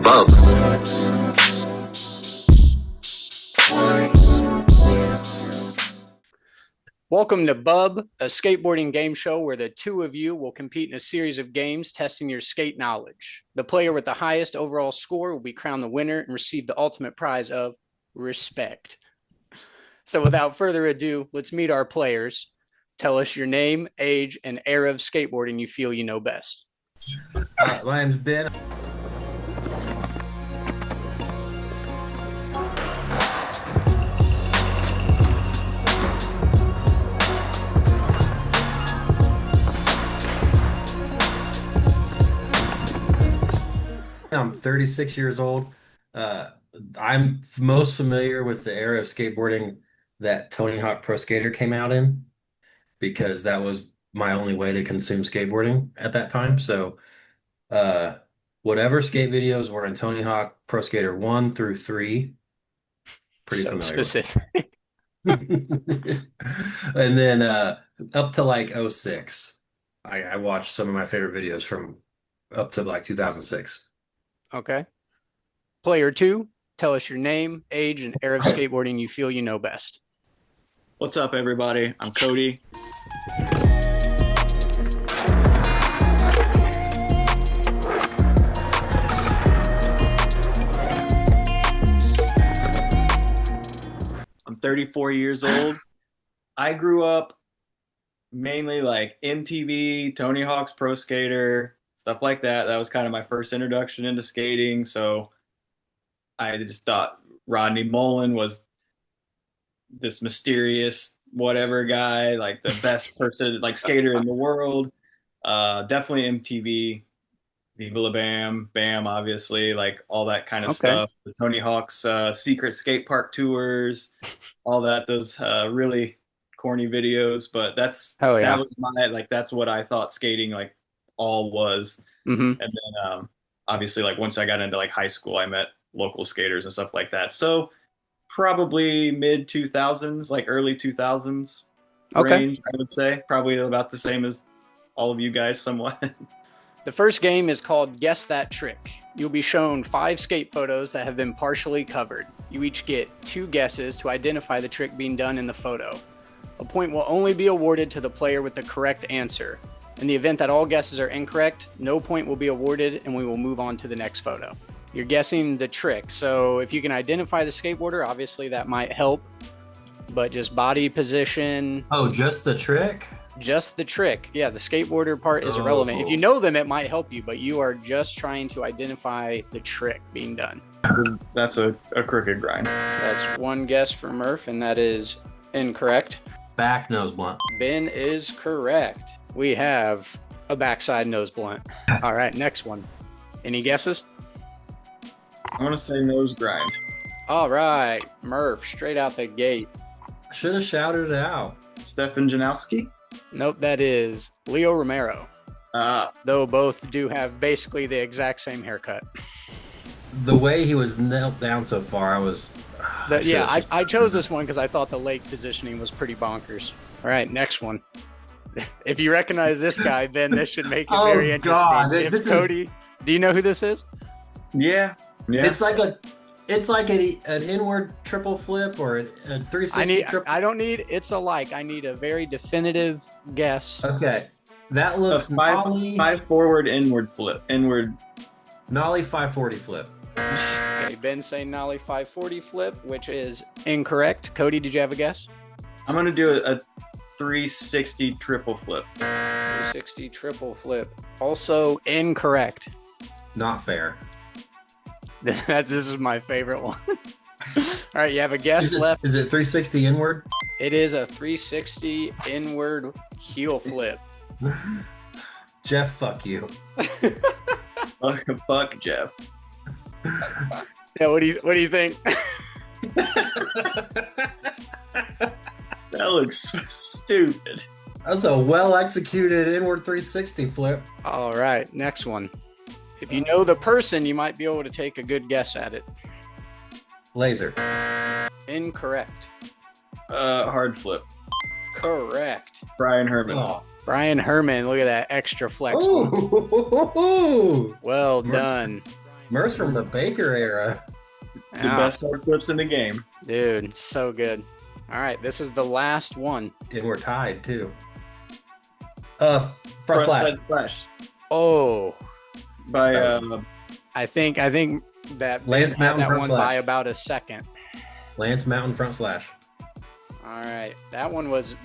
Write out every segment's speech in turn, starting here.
BUB. Welcome to BUB, a skateboarding game show where the two of you will compete in a series of games testing your skate knowledge. The player with the highest overall score will be crowned the winner and receive the ultimate prize of respect. So without further ado, let's meet our players. Tell us your name, age, and era of skateboarding you feel you know best. My name's Ben. I'm 36 years old. I'm most familiar with the era of skateboarding that Tony Hawk Pro Skater came out in because that was my only way to consume skateboarding at that time. So, whatever skate videos were in Tony Hawk Pro Skater 1 through 3, pretty So familiar specific. with. And then up to like '06, I watched some of my favorite videos from up to like 2006. Okay. Player two, tell us your name, age, and era of skateboarding you feel you know best. What's up, everybody? I'm Cody. I'm 34 years old. I grew up mainly like MTV, Tony Hawk's Pro Skater, stuff like that. That was kind of my first introduction into skating. So I just thought Rodney Mullen was this mysterious whatever guy, like the best person, like skater in the world. Definitely MTV, Viva La Bam, Bam, obviously, like all that kind of stuff. The Tony Hawk's secret skate park tours, all that. Those really corny videos, but that was my that's what I thought skating like all was. Mm-hmm. And then obviously, like once I got into like high school, I met local skaters and stuff like that. So probably mid 2000s, like early 2000s range, I would say. Probably about the same as all of you guys somewhat. The first game is called Guess That Trick. You'll be shown 5 skate photos that have been partially covered. You each get 2 guesses to identify the trick being done in the photo. A point will only be awarded to the player with the correct answer. In the event that all guesses are incorrect, no point will be awarded and we will move on to the next photo. You're guessing the trick, so if you can identify the skateboarder, obviously that might help, but just body position. Oh, just the trick? Just the trick. Yeah, the skateboarder part is irrelevant. If you know them, it might help you, but you are just trying to identify the trick being done. That's a crooked grind. That's one guess for Murph, and that is incorrect. Back nose blunt. Ben is correct. We have a backside nose blunt. All right, next one. Any guesses? I want to say nose grind. All right, Murph, straight out the gate. Should have shouted it out. Stefan Janowski? Nope, that is Leo Romero. Though both do have basically the exact same haircut. The way he was knelt down so far, I chose this one because I thought the leg positioning was pretty bonkers. All right, next one. If you recognize this guy, Ben, this should make it very interesting. God, Cody, do you know who this is? Yeah. It's like an inward triple flip or a 360 triple. I don't need it's alike. I need a very definitive guess. Okay, that looks five forward inward flip. Inward nollie 540 flip. Okay, Ben saying nollie 540 flip, which is incorrect. Cody, did you have a guess? I'm gonna do a 360 triple flip. 360 triple flip, also incorrect. Not fair. This is my favorite one. All right, you have a guess left. Is it 360 inward? It is a 360 inward heel flip. Jeff, fuck you. Fuck Jeff. Yeah, what do you think? That looks stupid. That's a well executed inward 360 flip. All right, next one. If you know the person, you might be able to take a good guess at it. Laser. Incorrect. Hard flip. Correct. Brian Herman. Oh. Brian Herman, look at that extra flex. Ooh. Well done. Merce from the Baker era. The best hard flips in the game. Dude, so good. All right, this is the last one. And we're tied too. Front slash. Side slash. Oh, By I think that Lance Ben had Mountain that front one slash. by about a second. Lance Mountain front slash. All right, that one was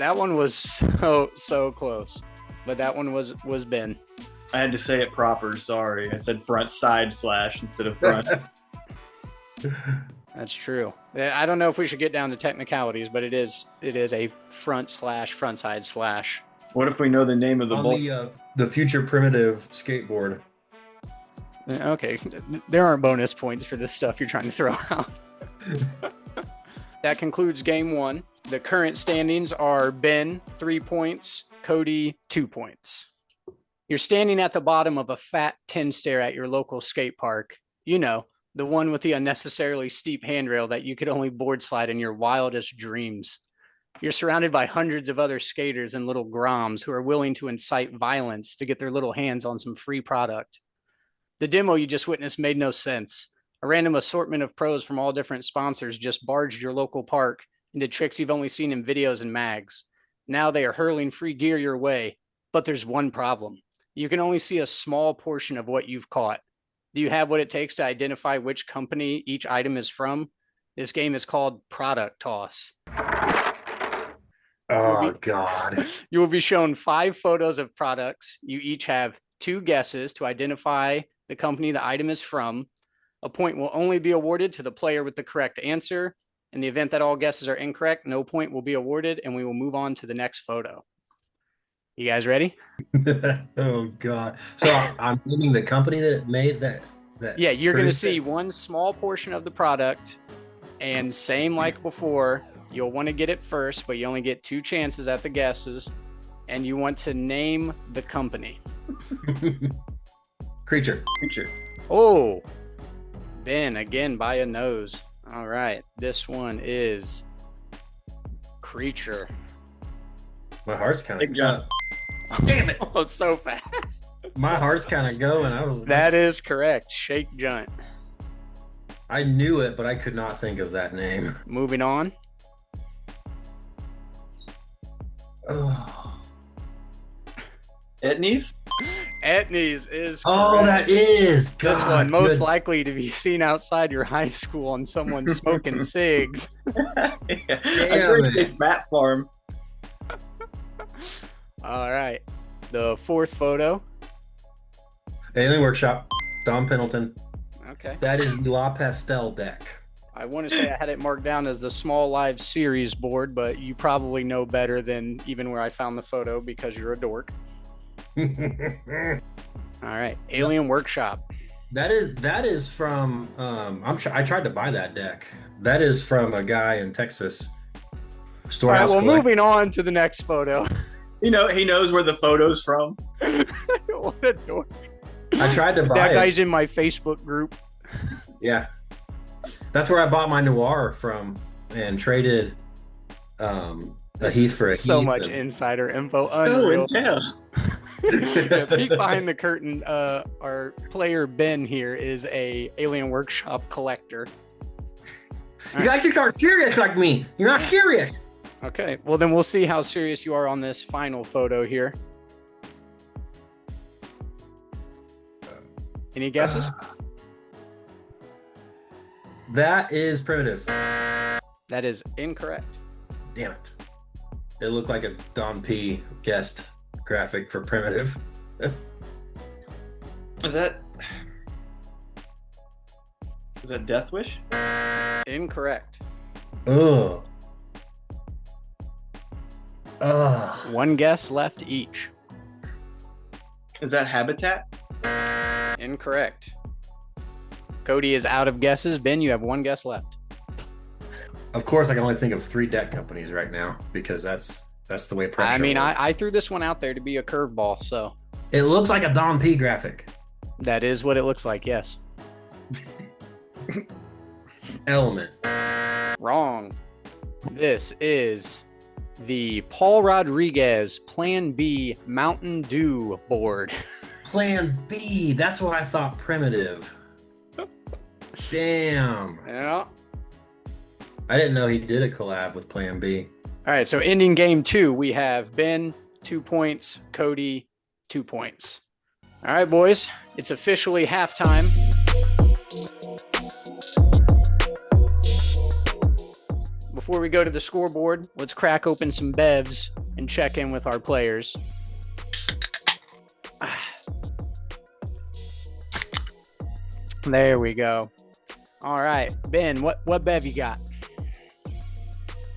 so close, but that one was Ben. I had to say it proper. Sorry, I said front side slash instead of front. That's true. I don't know if we should get down to technicalities, but it is a front side slash. What if we know the name of the On bull? the future primitive skateboard. Okay, there aren't bonus points for this stuff you're trying to throw out. That concludes game one. The current standings are Ben, 3 points, Cody, 2 points. You're standing at the bottom of a fat tin stair at your local skate park. You know, the one with the unnecessarily steep handrail that you could only board slide in your wildest dreams. You're surrounded by hundreds of other skaters and little groms who are willing to incite violence to get their little hands on some free product. The demo you just witnessed made no sense. A random assortment of pros from all different sponsors just barged your local park into tricks you've only seen in videos and mags. Now they are hurling free gear your way, but there's one problem. You can only see a small portion of what you've caught. Do you have what it takes to identify which company each item is from? This game is called Product Toss. Oh, God. You will be shown 5 photos of products. You each have 2 guesses to identify the company the item is from. A point will only be awarded to the player with the correct answer. In the event that all guesses are incorrect, no point will be awarded, and we will move on to the next photo. You guys ready? Oh, God. So I'm naming the company that made that. Yeah, you're going to produced see it? one small portion of the product, and same like before, you'll want to get it first, but you only get 2 chances at the guesses, and you want to name the company. Creature. Oh, Ben again by a nose. All right, this one is Creature. My heart's kind Big of jump. Damn it. Oh, so fast. My heart's kind of going. That is correct. Shake Junt. I knew it, but I could not think of that name. Moving on. Oh, Etnies? Etnies is correct. oh that is. God, This one most good. likely to be seen outside your high school on someone smoking cigs. I'm going to say Fat Farm. All right. The 4th photo. Alien Workshop. Dom Pendleton. Okay. That is the La Pastel deck. I want to say I had it marked down as the Small Live Series board, but you probably know better than even where I found the photo because you're a dork. All right. Alien Workshop. That is from I tried to buy that deck. That is from a guy in Texas. All right, Storehouse well, Collect- moving on to the next photo. You know, he knows where the photo's from. What a dork. I tried to buy That it. guy's in my Facebook group. Yeah. That's where I bought my Noir from and traded a Heath for a So Heath much and- insider info. Oh, Unreal. yeah. Yeah, peek behind the curtain. Our player Ben here is a Alien Workshop collector. You guys just aren't serious like me. You're not serious. Okay, well then we'll see how serious you are on this final photo here. Any guesses? That is primitive. That is incorrect. Damn it. It looked like a Don P guest graphic for primitive. Is that Death Wish? Incorrect. Ugh. Ugh. 1 guess left each. Is that Habitat? Incorrect. Cody is out of guesses. Ben, you have 1 guess left. Of course, I can only think of 3 deck companies right now because that's the way pressure I mean, works. I threw this one out there to be a curveball, so It looks like a Don P graphic. that is what it looks like, yes. Element. Wrong. This is the Paul Rodriguez Plan B Mountain Dew board. Plan B. That's what I thought primitive. Damn. Yeah. I didn't know he did a collab with Plan B. All right, so ending game 2, we have Ben, 2 points, Cody, 2 points. All right, boys, it's officially halftime. Before we go to the scoreboard, let's crack open some bevs and check in with our players. There we go. All right, Ben, what bev you got?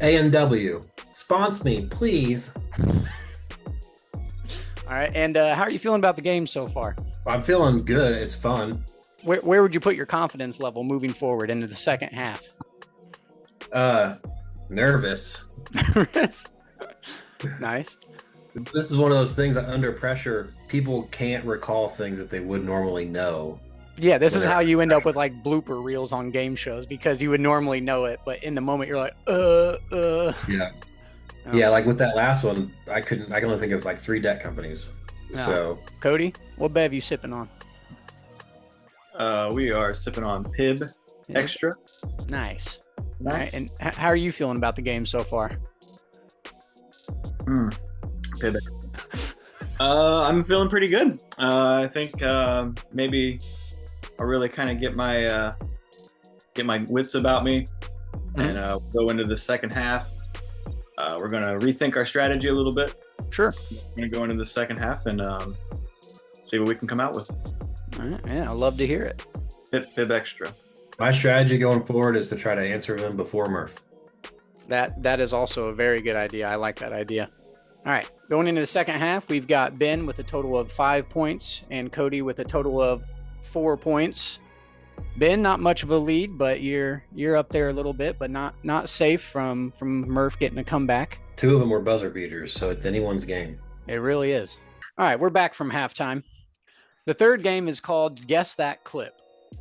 A&W. Sponsor me, please. All right, and how are you feeling about the game so far? I'm feeling good. It's fun. Where would you put your confidence level moving forward into the second half? Nervous. Nice. This is one of those things that under pressure, people can't recall things that they would normally know. Yeah, this is how you end up with like blooper reels on game shows, because you would normally know it, but in the moment you're like, Yeah. Oh. Yeah, like with that last one, I can only think of like 3 deck companies. No. So Cody, what bev you sipping on? We are sipping on PIB Yeah. Extra. Nice. All right, and how are you feeling about the game so far? PIB. I'm feeling pretty good. I think maybe I'll really kind of get my wits about me, and go into the second half. We're gonna rethink our strategy a little bit. Sure. We're gonna go into the second half and see what we can come out with. All right, yeah, I'd love to hear it. PIB Extra. my strategy going forward is to try to answer them before Murph. That is also a very good idea. I like that idea. All right, going into the second half, we've got Ben with a total of 5 points and Cody with a total of 4 points. Ben, not much of a lead, but you're up there a little bit, but not safe from Murph getting a comeback. 2 of them were buzzer beaters, so it's anyone's game. It really is. All right, we're back from halftime. The third game is called Guess That Clip.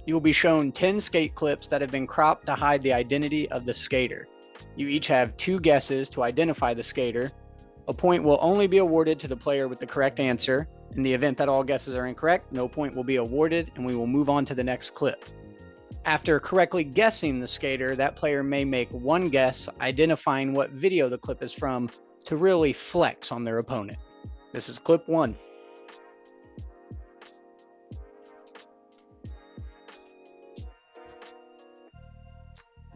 You will be shown 10 skate clips that have been cropped to hide the identity of the skater. You each have 2 guesses to identify the skater. A point will only be awarded to the player with the correct answer. In the event that all guesses are incorrect, no point will be awarded, and we will move on to the next clip. After correctly guessing the skater, that player may make one guess identifying what video the clip is from to really flex on their opponent. This is clip 1.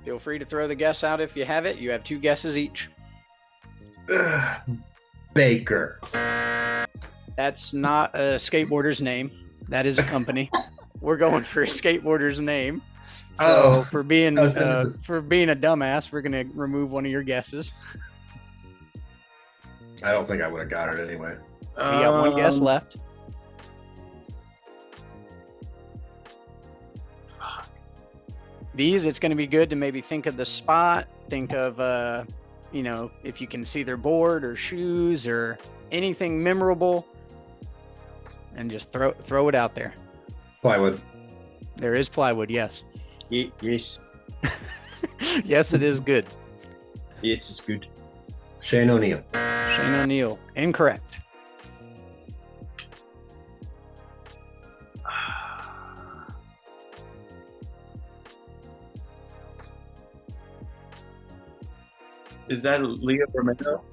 Feel free to throw the guess out if you have it. You have 2 guesses each. Baker. That's not a skateboarder's name. That is a company. We're going for a skateboarder's name. So for being a dumbass, we're gonna remove one of your guesses. I don't think I would have got it anyway. We got one guess left. These, it's going to be good to maybe think of the spot, think of, if you can see their board or shoes or anything memorable, and just throw it out there. Plywood. There is plywood, yes. Yes. Yes, it is good. Yes, it's good. Shane O'Neill. Shane O'Neill, incorrect. Is that Leah Romero?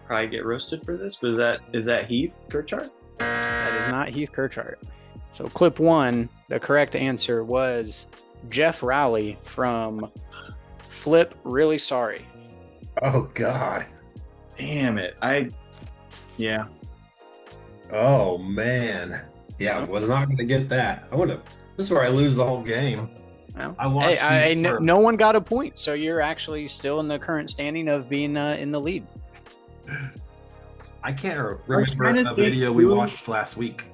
Probably get roasted for this, but is that Heath Kirchart? That is not Heath Kirchart. So clip 1, the correct answer was Jeff Rowley from Flip Really Sorry. Oh, God. Damn it. Yeah. Oh, man. Yeah, I was not going to get that. This is where I lose the whole game. Well, I watched no one got a point, so you're actually still in the current standing of being in the lead. I can't remember the video we watched last week.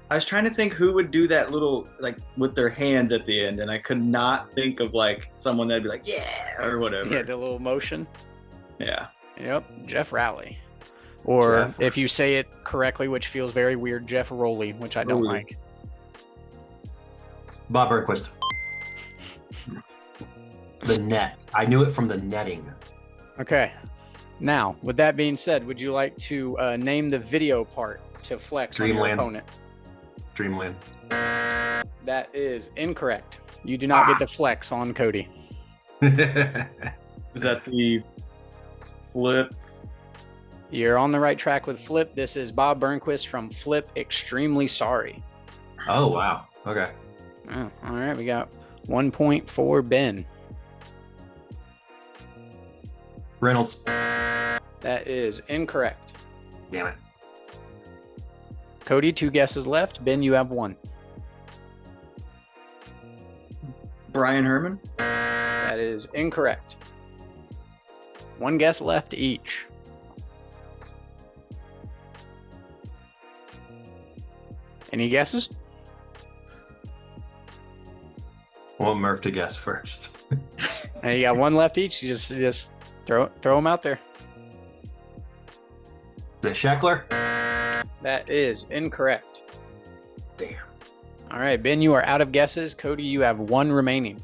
I was trying to think who would do that little, like, with their hands at the end, and I could not think of, like, someone that'd be like, yeah, or whatever. Yeah, the little motion. Yeah. Yep, Jeff Rowley. Or Jeff. if you say it correctly, which feels very weird, Jeff Rowley, which I don't like. Bob Burnquist. The net. I knew it from the netting. Okay. Now, with that being said, would you like to name the video part to flex on your Dreamland. opponent? Dreamland. That is incorrect. You do not get to flex on Cody. Is that the flip? You're on the right track with Flip. This is Bob Burnquist from Flip Extremely Sorry. Oh, wow. Okay. Oh, all right, we got 1 point for Ben. Reynolds. That is incorrect. Damn it. Cody, 2 guesses left. Ben, you have 1. Brian Herman? That is incorrect. 1 guess left each. Any guesses? I want Murph to guess first. And you got 1 left each. You just throw them out there. The Sheckler? That is incorrect. Damn. All right, Ben, you are out of guesses. Cody, you have 1 remaining.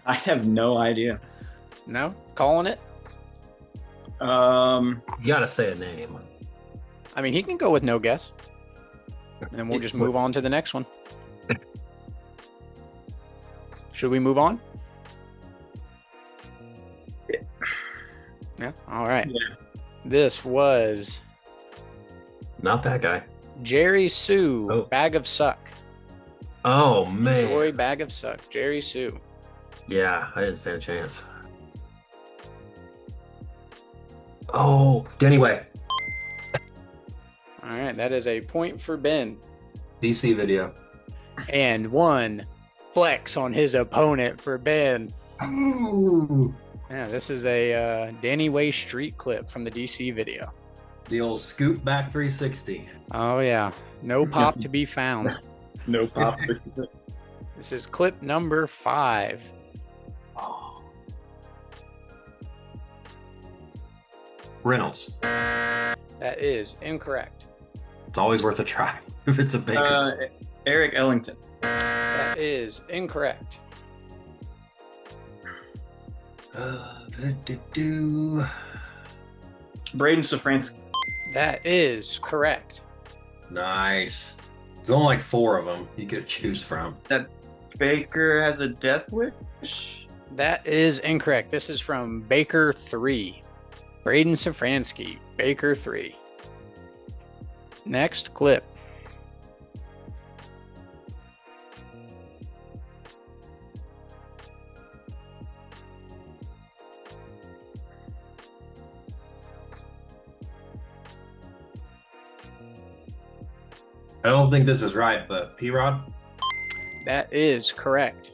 I have no idea. No? Calling it? You gotta say a name. I mean, he can go with no guess. And then we'll just move on to the next one. Should we move on? Yeah. All right. Yeah. This was Not that guy. Jerry Sue, Oh. Bag of Suck. Oh, man. Joy Bag of Suck, Jerry Sue. Yeah, I didn't stand a chance. Oh, Denny Way. All right, that is a point for Ben. DC video. And 1 flex on his opponent for Ben. Ooh. Yeah, this is a Danny Way street clip from the DC video. The old scoop back 360. Oh, yeah. No pop to be found. No pop. This is clip number 5. Oh. Reynolds. That is incorrect. It's always worth a try if it's a bacon. Eric Ellington. That is incorrect. Do. Braden Safransky. That is correct. Nice. There's only like 4 of them you could choose from. That Baker has a death wish? That is incorrect. This is from Baker 3. Braden Safransky, Baker 3. Next clip. I don't think this is right, but P-Rod? That is correct.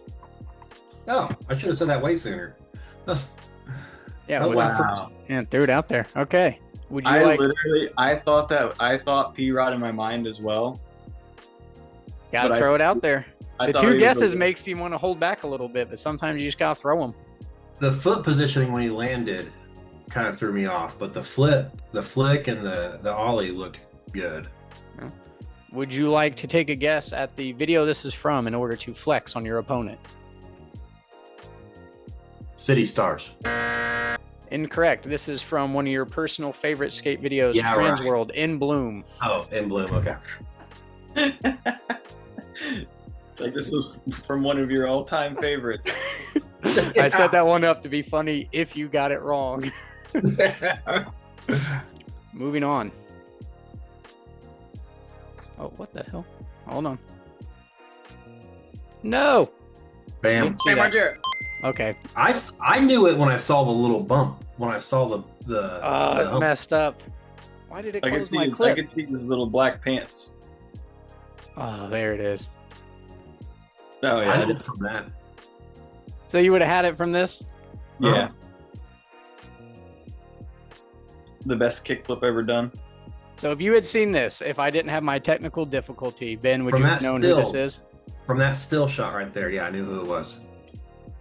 Oh, I should have said that way sooner. Yeah, That was my Wow. first. yeah, threw it out there. Okay. Would you I like? thought P-Rod in my mind as well. Gotta but I- throw it out there. I The thought 2 he was guesses like- makes you want to hold back a little bit, but sometimes you just gotta throw them. The foot positioning when he landed kind of threw me off, but the flick, and the ollie looked good. Would you like to take a guess at the video this is from in order to flex on your opponent? City Stars. Incorrect. This is from one of your personal favorite skate videos, Yeah, Trans right. World in Bloom. Oh, in Bloom. Okay. It's like this was from one of your all-time favorites. I set that one up to be funny if you got it wrong. Moving on. Oh, what the hell? Hold on. No. Bam. Didn't see that. Okay. I knew it when I saw the little bump. When I saw the It messed up. Why did it I could close see. my I clip? could see his little black pants. Oh, there it is. Oh I yeah, did from that. So you would have had it from this? yeah. The best kickflip ever done. So if you had seen this, if I didn't have my technical difficulty, Ben, would From you have that known who this still. is? From that still shot right there, yeah, I knew who it was.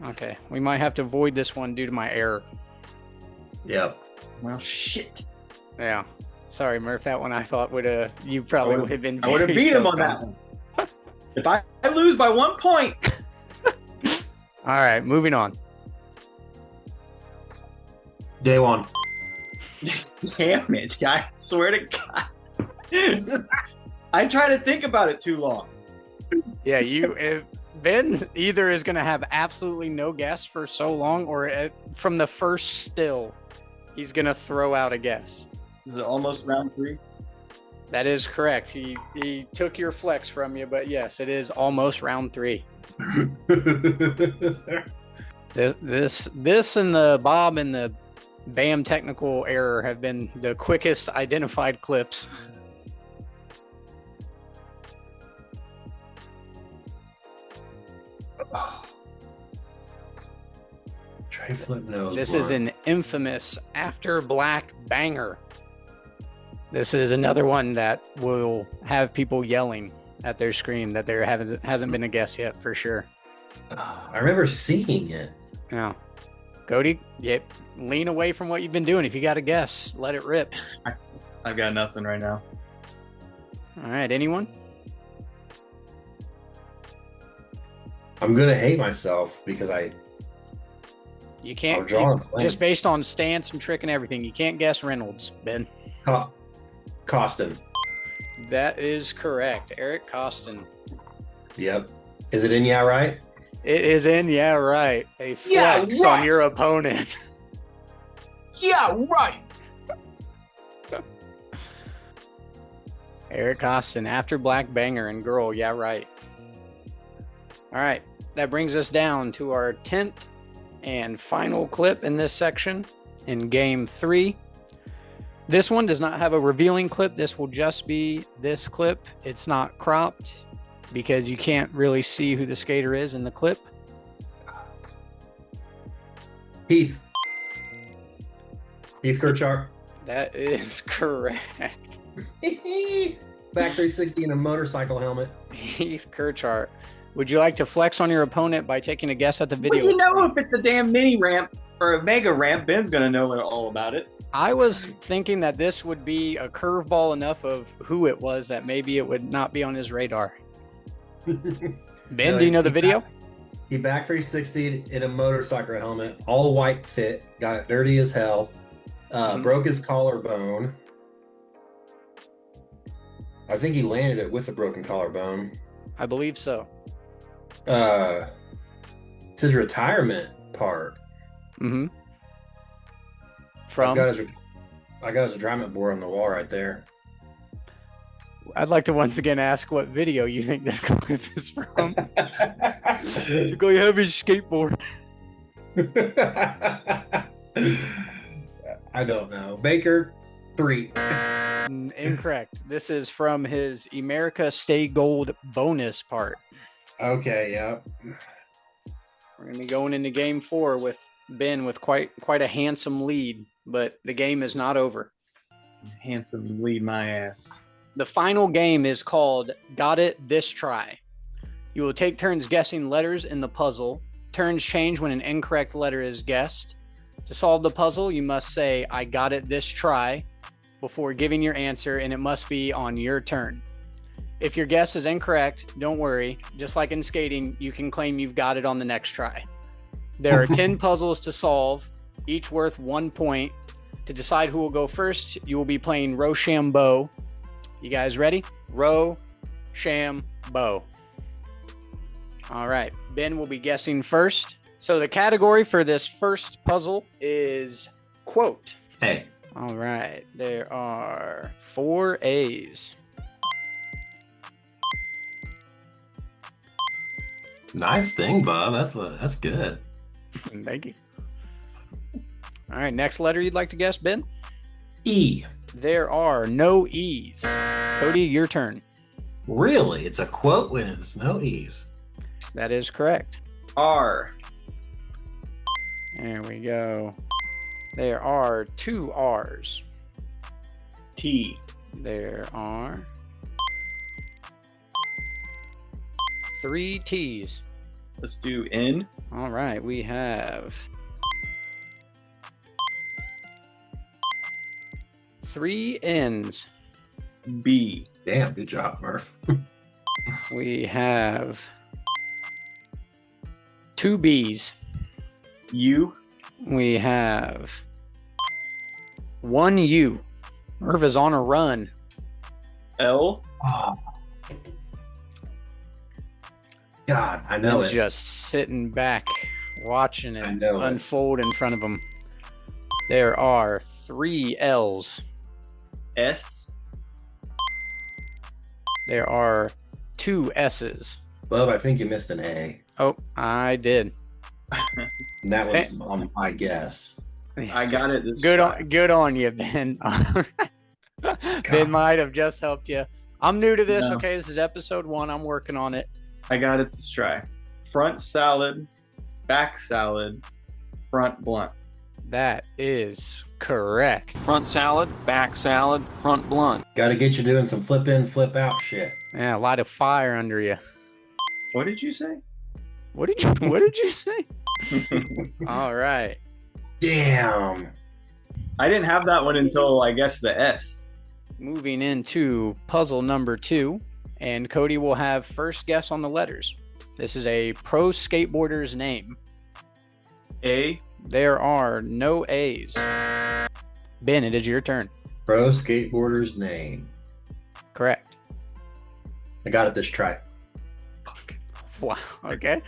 Okay. We might have to void this one due to my error. Yep. Well, shit. Yeah. Sorry, Murph. That one I thought would have. You probably would have been. I would have very beat him stoked on that one. If I lose by 1 point, All right, moving on. Day one. Damn it! I swear to God. I try to think about it too long. Yeah, Ben either is going to have absolutely no guess for so long, or from the first still, he's going to throw out a guess. Is it almost round 3? That is correct. He took your flex from you, but yes, it is almost round 3. This and the Bob and the BAM technical error have been the quickest identified clips. Tray flip nose. This is an infamous after black banger. This is another one that will have people yelling at their screen that there hasn't been a guess yet for sure. I remember seeing it. Yeah. Cody, lean away from what you've been doing. If you got a guess, let it rip. I got nothing right now. All right, anyone? I'm gonna hate myself because You can't, I'm drawing a blank. just based on stance and trick and everything, you can't guess Reynolds, Ben. Costin. That is correct. Eric Costin. Yep. Is it in? Yeah, right. It is in, yeah, right. A flex Yeah, right. on your opponent. Yeah, right. Eric Costin, after black banger and girl, yeah, right. All right, that brings us down to our 10th and final clip in this section in game 3. This one does not have a revealing clip. This will just be this clip. It's not cropped because you can't really see who the skater is in the clip. Heath Kirchart. That is correct. Back 360 in a motorcycle helmet. Heath Kirchart. Would you like to flex on your opponent by taking a guess at the video? Well, you know, if it's a damn mini ramp or a mega ramp, Ben's gonna know all about it. I was thinking that this would be a curveball enough of who it was that maybe it would not be on his radar. Ben, do you know the video? He back 360'd in a motorcycle helmet, all white fit, got it dirty as hell, broke his collarbone. I think he landed it with a broken collarbone. I believe so. It's his retirement part. Mm-hmm. From? I got his retirement board on the wall right there. I'd like to once again ask what video you think this clip is from. To go have his skateboard. I don't know. Baker 3. Incorrect. This is from his America Stay Gold bonus part. Okay, yeah. We're going to be going into game 4 with Ben with quite a handsome lead, but the game is not over. Handsome lead my ass. The final game is called Got It This Try. You will take turns guessing letters in the puzzle. Turns change when an incorrect letter is guessed. To solve the puzzle, you must say, I got it this try, before giving your answer, and it must be on your turn. If your guess is incorrect, don't worry. Just like in skating, you can claim you've got it on the next try. There are 10 puzzles to solve, each worth 1 point. To decide who will go first, you will be playing Rochambeau. You guys ready? Rochambeau. All right, Ben will be guessing first. So the category for this first puzzle is quote. Hey. All right, there are 4 A's. Nice thing, Bob. That's good. Thank you. All right, next letter you'd like to guess, Ben? E. There are no E's. Cody, your turn. Really? It's a quote when it's no E's. That is correct. R. There we go. There are 2 R's. T. There are 3 T's. Let's do N. All right, we have 3 N's. B. Damn, good job, Murph. We have 2 B's. U. We have 1 U. Merv is on a run. L. Oh. God, I know He's it. just sitting back, watching I it know it. unfold in front of him. There are 3 L's. S. There are 2 S's. Bub, I think you missed an A. Oh, I did. And that was on my guess. I got it. This Good try. good on you, Ben. Ben might have just helped you. I'm new to this. No. Okay, this is episode 1. I'm working on it. I got it this try. Front salad, back salad, front blunt. That is correct. Front salad, back salad, front blunt. Got to get you doing some flip in, flip out shit. Yeah, a lot of fire under you. What did you say? What did you say? All right. Damn. I didn't have that one until I guess the S. Moving into puzzle number 2, and Cody will have first guess on the letters. This is a pro skateboarder's name. A. There are no A's. Ben, it is your turn. Pro skateboarder's name. Correct. I got it this try. Fuck. Wow. Okay.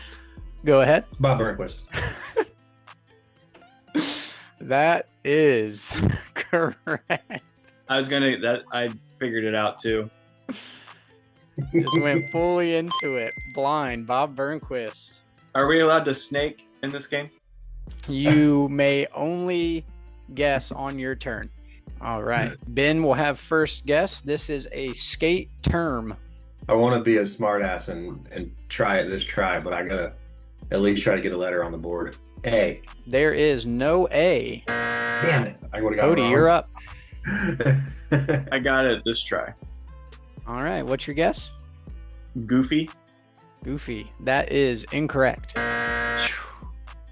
Go ahead. Bob Burnquist. That is correct. I figured it out too. Just went fully into it. Blind. Bob Burnquist. Are we allowed to snake in this game? You may only guess on your turn. All right. Ben will have first guess. This is a skate term. I want to be a smartass and try it this try, but I gotta at least try to get a letter on the board. A. There is no A. Damn it. I would have got Cody, it wrong. you're up. I got it this try. All right. What's your guess? Goofy. Goofy. That is incorrect.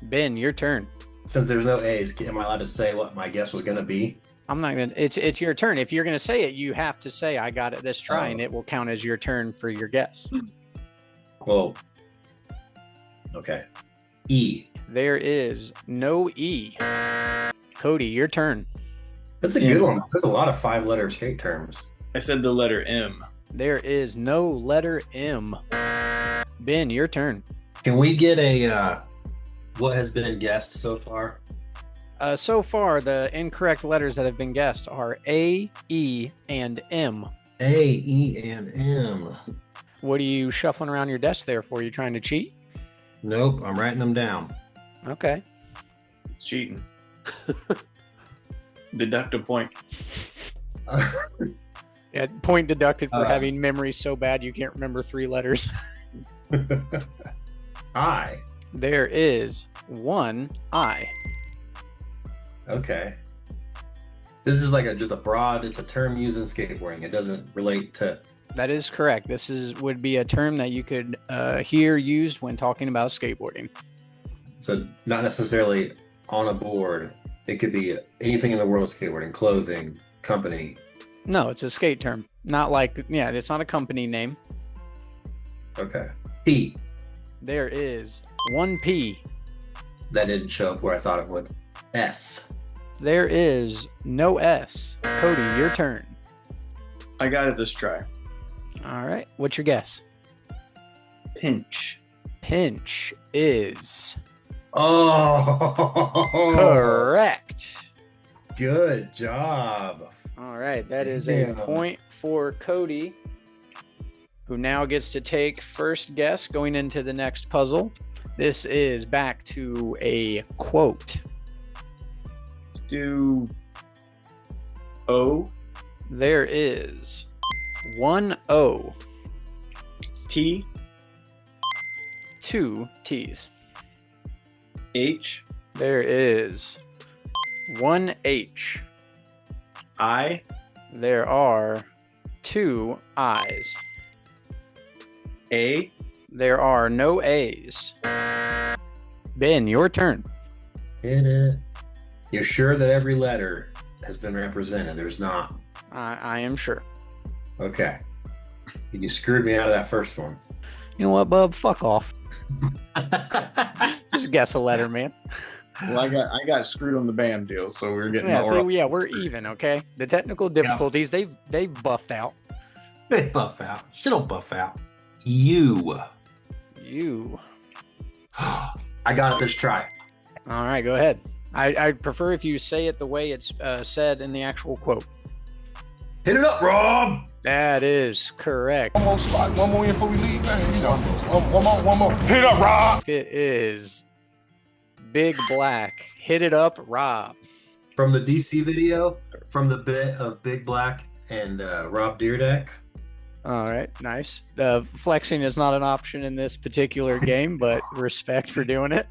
Ben, your turn. Since there's no A's, am I allowed to say what my guess was gonna be? I'm not gonna. It's your turn. If you're gonna say it, you have to say I got it this try, and it will count as your turn for your guess. Well, okay. E. There is no E. Cody, your turn. That's a good one. There's a lot of 5-letter skate terms. I said the letter M. There is no letter M. Ben, your turn. Can we get a what has been guessed so far? So far, the incorrect letters that have been guessed are A, E, and M. A, E, and M. What are you shuffling around your desk there for? You trying to cheat? Nope, I'm writing them down. Okay. It's cheating. Deduct a point. Yeah, point deducted for Uh, having memory so bad you can't remember 3 letters. I. There is 1 I. Okay. This is like just a broad, it's a term used in skateboarding. It doesn't relate to. That is correct. This would be a term that you could hear used when talking about skateboarding. So not necessarily on a board. It could be anything in the world of skateboarding, clothing, company. No, it's a skate term. Not like, yeah, it's not a company name. Okay. P. There is 1 P. That didn't show up where I thought it would. S. There is no S. Cody, your turn. I got it this try. All right. What's your guess? Pinch. Pinch is Oh. correct. Good job. All right. That is a Yeah. point for Cody, who now gets to take first guess going into the next puzzle. This is back to a quote. Let's do O. There is 1 O, T. 2 T's. H. There is 1 H. I. There are 2 I's. A. There are no A's. Ben, your turn. Hit it. You're sure that every letter has been represented? There's not. I am sure. Okay. You screwed me out of that first one. You know what, bub? Fuck off. Just guess a letter, man. Well, I got screwed on the BAM deal, so we're getting Yeah, more. yeah, we're even, okay? The technical difficulties, they've buffed out. They buff out. Shit'll buff out. You. I got it this try. All right, go ahead. I'd prefer if you say it the way it's said in the actual quote. Hit it up, Rob! That is correct. One more spot, one more in before we leave, man. You know, one more. Hit up, Rob. It is Big Black. Hit it up, Rob. From the DC video, from the bit of Big Black and Rob Deerdeck. All right, nice. Flexing is not an option in this particular game, but respect for doing it.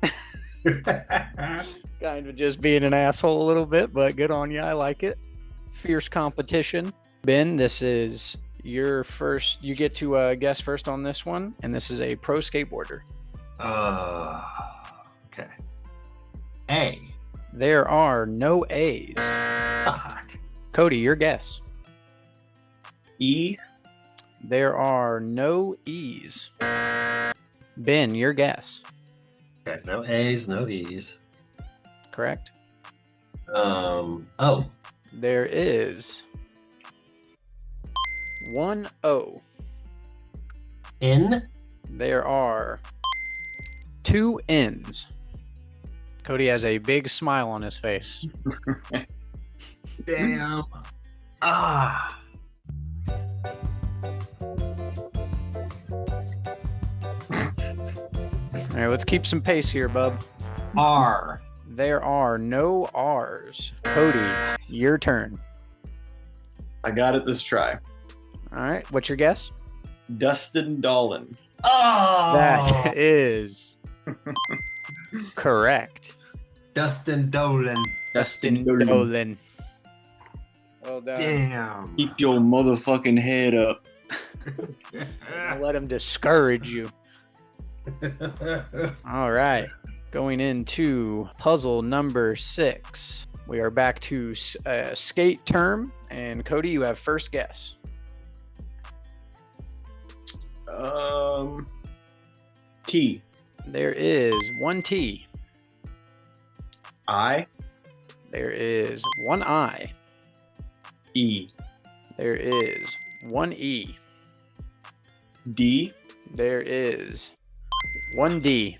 Kind of just being an asshole a little bit, but good on you. I like it. Fierce competition. Ben, this is your first. You get to guess first on this one, and this is a pro skateboarder. Okay. A. There are no A's. Fuck. Cody, your guess. E. There are no E's. Ben, your guess. Okay, no A's, no E's. Correct. O. There is one O. N. There are two N's. Cody has a big smile on his face. Damn. Ah. All right, let's keep some pace here, bub. R. There are no R's. Cody, your turn. I got it this try. All right, what's your guess? Dustin Dolan. Oh. That is correct. Dustin Dolan. Dustin Dolan. Well done. Damn. Keep your motherfucking head up. Don't let him discourage you. All right. Going into puzzle number 6. We are back to skate term. And Cody, you have first guess. T. There is one T. I. There is one I. E. There is one E. D. There is one D.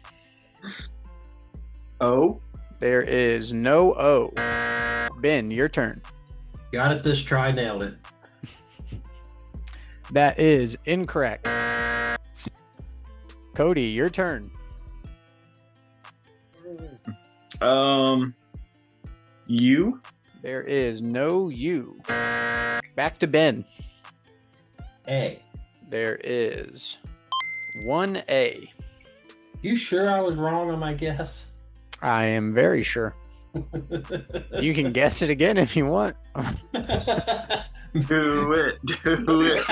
O. There is no O. Ben, your turn. Got it this try, nailed it. That is incorrect. Cody, your turn. U. There is no U. Back to Ben. A. There is one A. You sure I was wrong on my guess? I am very sure. You can guess it again if you want. Do it. Do it.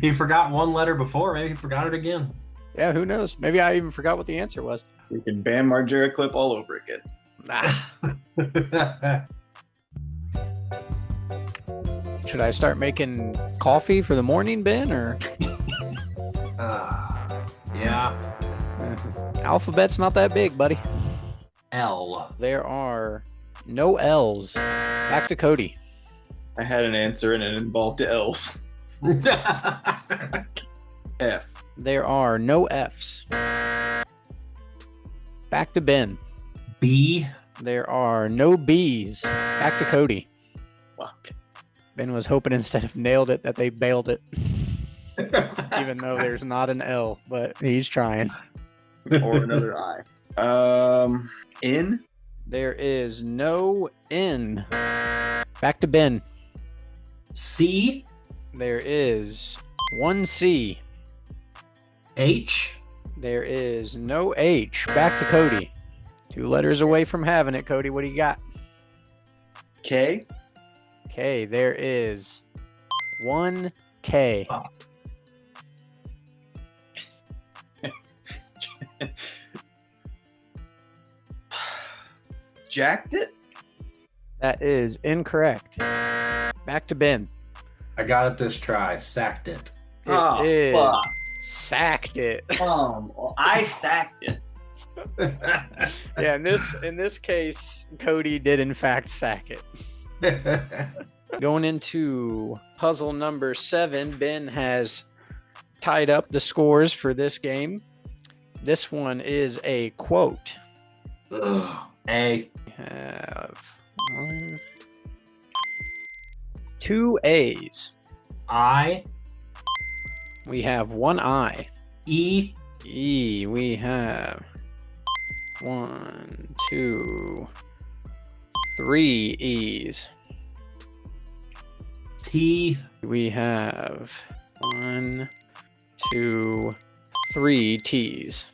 He forgot one letter before. Maybe he forgot it again. Yeah, who knows? Maybe I even forgot what the answer was. We can ban Margera clip all over again. Should I start making coffee for the morning, Ben, or? Yeah. Alphabet's not that big, buddy. L. There are no L's. Back to Cody. I had an answer and it involved L's. F. There are no F's. Back to Ben. B. There are no B's. Back to Cody. Fuck. Ben was hoping instead of nailed it that they bailed it. Even though there's not an L, but he's trying. Or another I. N. There is no N. Back to Ben. C. There is one C. H. There is no H. Back to Cody. 2 letters away from having it, Cody. What do you got? K. K. There is one K. Jacked it? That is incorrect. Back to Ben. I got it this try. Sacked it. It is fuck. Sacked it. I sacked it. Yeah, in this case, Cody did in fact sack it. Going into puzzle number 7, Ben has tied up the scores for this game. This one is a quote. A. We have 2 A's. I. We have 1 I. E. E. We have 1, 2, 3 E's. T. We have 1, 2, 3 T's.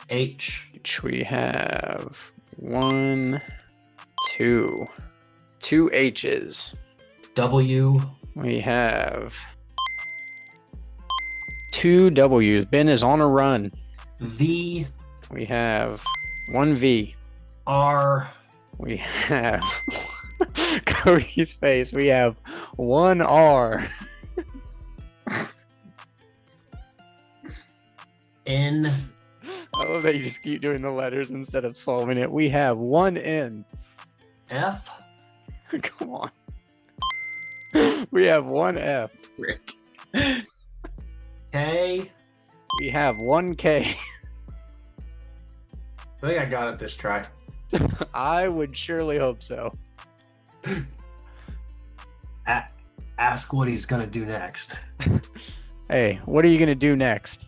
H. We have 1, 2, 2 H's. W. We have 2 W's. Ben is on a run. V. We have 1 V. R. We have Cody's face. We have 1 R. N. I love that you just keep doing the letters instead of solving it. We have 1 N. F. Come on. We have 1 F. Rick. K. We have 1 K. I think I got it this try. I would surely hope so. Ask what he's gonna do next. Hey, what are you going to do next?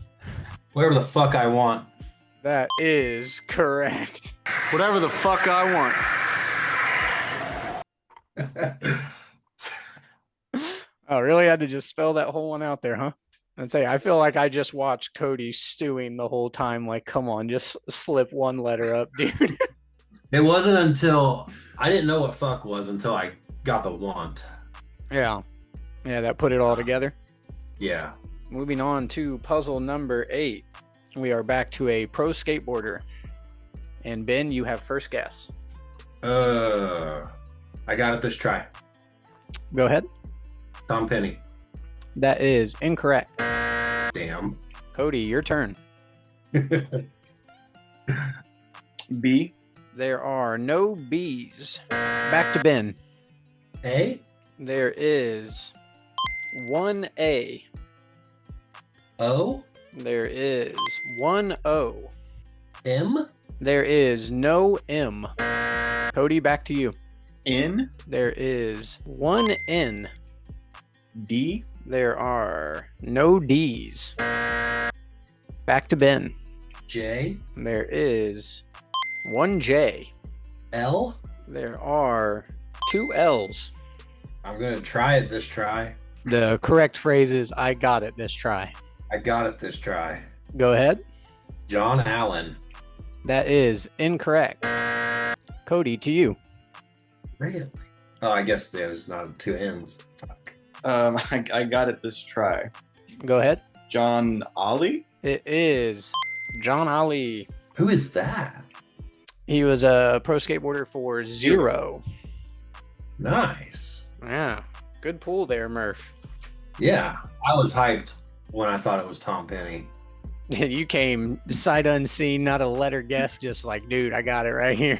Whatever the fuck I want. That is correct. Whatever the fuck I want. Oh, really had to just spell that whole one out there, huh? And say, I feel like I just watched Cody stewing the whole time. Like, come on, just slip 1 letter up, dude. It wasn't until I didn't know what fuck was until I got the want. Yeah. Yeah, that put it all together. Yeah. Moving on to puzzle number 8. We are back to a pro skateboarder. And Ben, you have first guess. I got it this try. Go ahead. Tom Penny. That is incorrect. Damn. Cody, your turn. B. There are no B's. Back to Ben. A. There is 1 A. O. There is 1 O. M. There is no M. Cody, back to you. N. There is 1 N. D. There are no D's. Back to Ben. J. There is 1 J. L. There are 2 L's. I'm gonna try it this try. The correct phrase is, I got it this try. I got it this try. Go ahead. John Allen. That is incorrect. Cody, to you. Really? Oh, I guess there's not 2 N's. Fuck. I got it this try. Go ahead. John Ollie? It is John Ali. Who is that? He was a pro skateboarder for Zero. Nice. Yeah. Good pull there, Murph. Yeah, I was hyped when I thought it was Tom Penny. You came sight unseen, not a letter guess, just like, dude, I got it right here.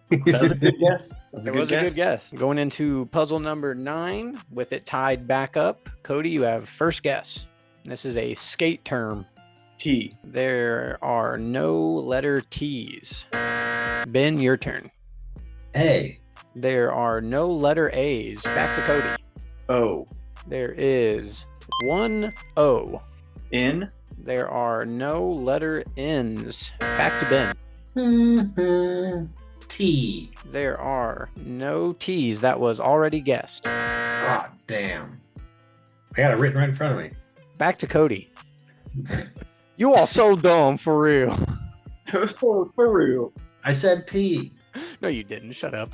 That was a good guess. It was a good guess. Going into puzzle number 9, with it tied back up. Cody, you have first guess. This is a skate term. T. There are no letter T's. Ben, your turn. A. There are no letter A's. Back to Cody. O. There is 1 O. N. There are no letter N's. Back to Ben. T. There are no T's. That was already guessed. God damn. I got it written right in front of me. Back to Cody. You all so dumb, for real. For real. I said P. No, you didn't. Shut up.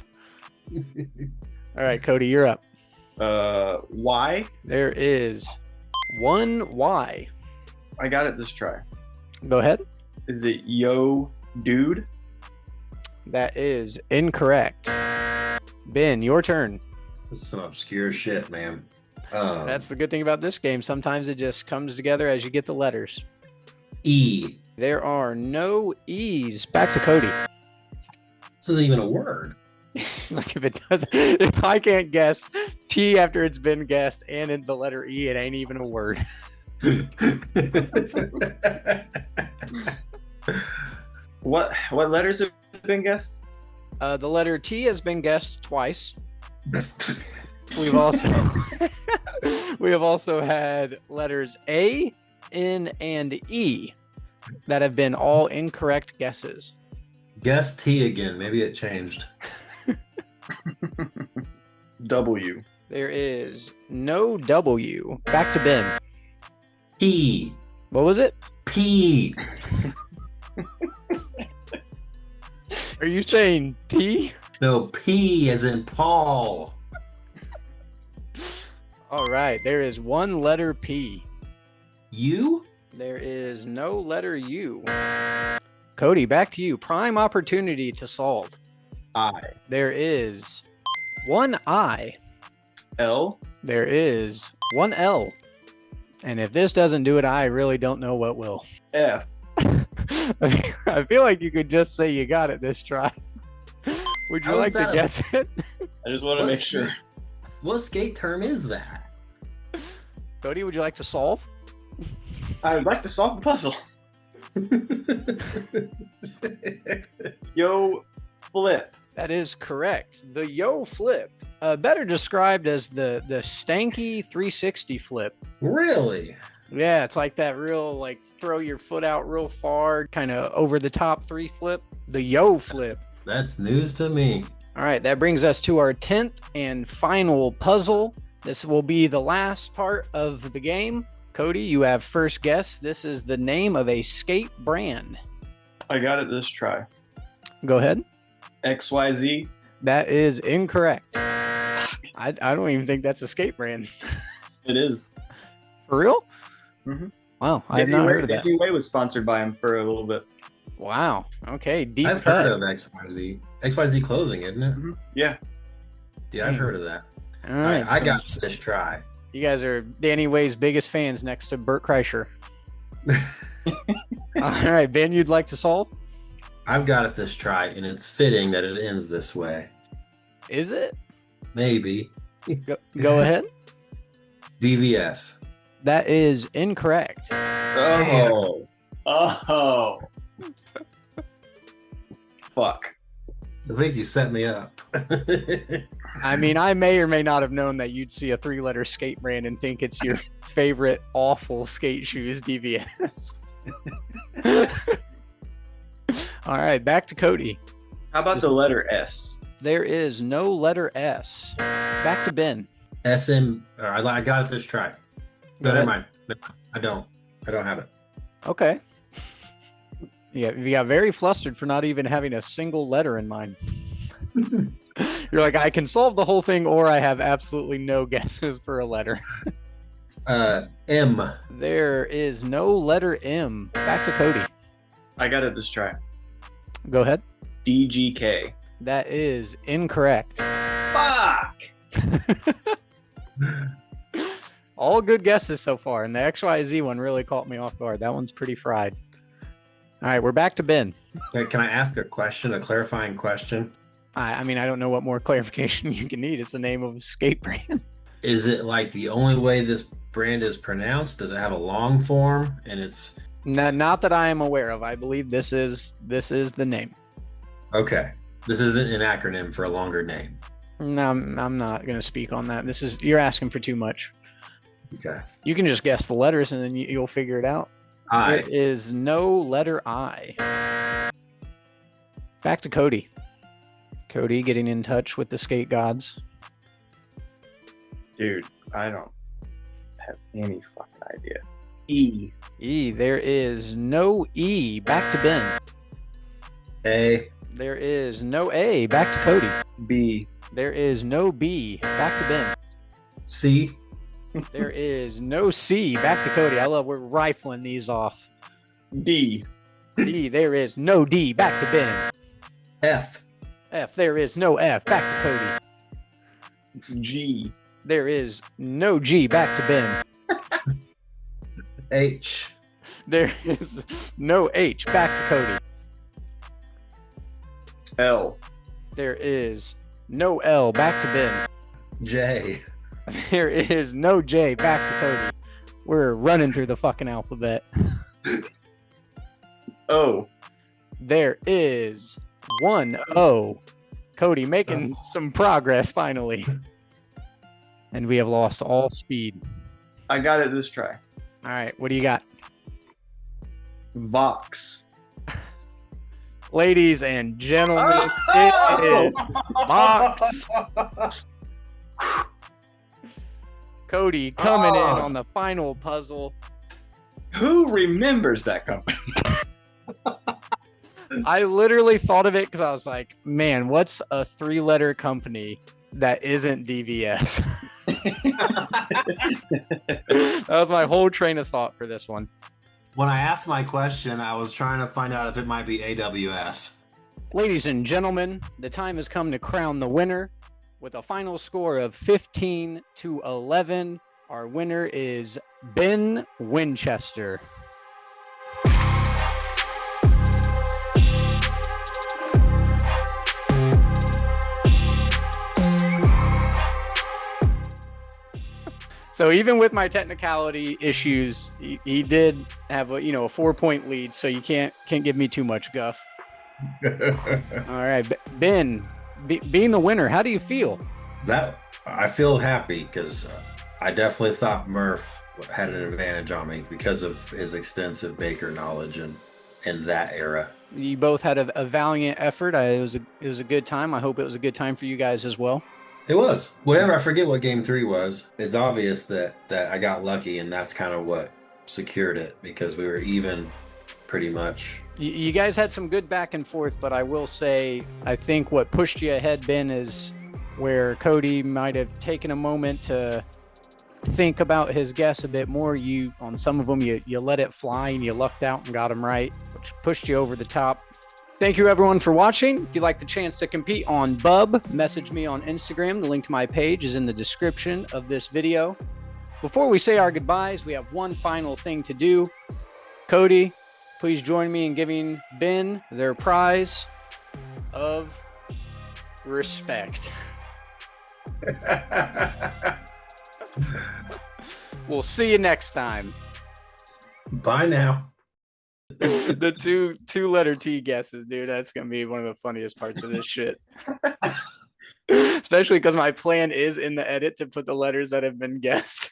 All right, Cody, you're up. Y. There is 1 Y. I got it this try. Go ahead. Is it Yo Dude? That is incorrect. Ben, your turn. This is some obscure shit, man. That's the good thing about this game. Sometimes it just comes together as you get the letters. E. There are no E's. Back to Cody. This isn't even a word. Like if I can't guess T after it's been guessed and in the letter E, it ain't even a word. What letters have been guessed? The letter T has been guessed twice. We've also we have also had letters A, N, and E that have been all incorrect guesses. Guess T again. Maybe it changed. W. There is no W. Back to Ben. P. What was it? P. Are you saying T? No, P as in Paul. All right. There is one letter P. U? There is no letter U. Cody, back to you. Prime opportunity to solve. I. There is one I. L. There is one L. And if this doesn't do it, I really don't know what will. F. I feel like you could just say you got it this try. Would you How like is to that guess it? I just want to make sure. What skate term is that? Cody, would you like to solve? I would like to solve the puzzle. Yo, flip. That is correct. The yo flip. Better described as the stanky 360 flip. Really? Yeah, it's like that real, like, throw your foot out real far, kind of over the top 3 flip. The yo flip. That's news to me. All right, that brings us to our 10th and final puzzle. This will be the last part of the game. Cody, you have first guess. This is the name of a skate brand. I got it this try. Go ahead. XYZ. That is incorrect. I don't even think that's a skate brand. It is. For real? Mm-hmm. Wow, I have not heard of that. Way was sponsored by him for a little bit. Wow. Okay, deep I've cut. heard of XYZ. XYZ clothing, isn't it? Mm-hmm. Yeah. Yeah, I've heard of that. All right, I so got this try. you guys are Danny Way's biggest fans next to Bert Kreischer. All right, Ben, you'd like to solve? I've got it this try, and it's fitting that it ends this way. Is it? Maybe. Go ahead. DVS. That is incorrect. Oh. Oh. Fuck. I think you set me up. I mean, I may or may not have known that you'd see a 3-letter skate brand and think it's your favorite awful skate shoes, DVS. All right, back to Cody. How about the letter S? There is no letter S. Back to Ben. SM. I got it this try. Go No, never ahead. mind. I don't have it. Okay. Yeah, you got very flustered for not even having a single letter in mind. You're like, I can solve the whole thing, or I have absolutely no guesses for a letter. M. There is no letter M. Back to Cody. I got it this try. Go ahead. DGK. That is incorrect. Fuck! All good guesses so far, and the XYZ one really caught me off guard. That one's pretty fried. All right, we're back to Ben. Can I ask a question, a clarifying question? I mean, I don't know what more clarification you can need. It's the name of a skate brand. Is it like the only way this brand is pronounced? Does it have a long form? And it's Not that I am aware of. I believe this is the name. okay. This isn't an acronym for a longer name. No, I'm not going to speak on that. You're asking for too much. Okay. You can just guess the letters and then you'll figure it out. I. There is no letter I. Back to Cody. Cody getting in touch with the skate gods. Dude, I don't have any fucking idea. E. E. There is no E. Back to Ben. A. There is no A. Back to Cody. B. There is no B. Back to Ben. C. There is no C. Back to Cody. We're rifling these off. D. D. There is no D. Back to Ben. F. F. There is no F. Back to Cody. G. There is no G. Back to Ben. H. There is no H. Back to Cody. L. There is no L. Back to Ben. J. There is no J. Back to Cody. We're running through the fucking alphabet. O. There is one O. Cody making some progress finally. And we have lost all speed. I got it this try. All right, what do you got? Vox. Ladies and gentlemen, it is Vox. Cody coming in on the final puzzle. Who remembers that company? I literally thought of it because I was like, man, what's a 3-letter company that isn't DVS? That was my whole train of thought for this one. When I asked my question, I was trying to find out if it might be AWS. Ladies and gentlemen, the time has come to crown the winner with a final score of 15-11. Our winner is Ben Winchester. So even with my technicality issues, he did have a 4-point lead. So you can't give me too much guff. All right, Ben, being the winner, how do you feel? That I feel happy because I definitely thought Murph had an advantage on me because of his extensive baker knowledge in that era. You both had a valiant effort. It was a good time. I hope it was a good time for you guys as well. It was. Whatever, I forget what game 3 was. It's obvious that I got lucky, and that's kind of what secured it because we were even pretty much. You guys had some good back and forth, but I will say I think what pushed you ahead, Ben, is where Cody might have taken a moment to think about his guess a bit more. On some of them, you let it fly and you lucked out and got them right, which pushed you over the top. Thank you, everyone, for watching. If you'd like the chance to compete on BUB, message me on Instagram. The link to my page is in the description of this video. Before we say our goodbyes, we have one final thing to do. Cody, please join me in giving Ben their prize of respect. We'll see you next time. Bye now. The two-letter T guesses, dude. That's gonna be one of the funniest parts of this shit. Especially because my plan is in the edit to put the letters that have been guessed.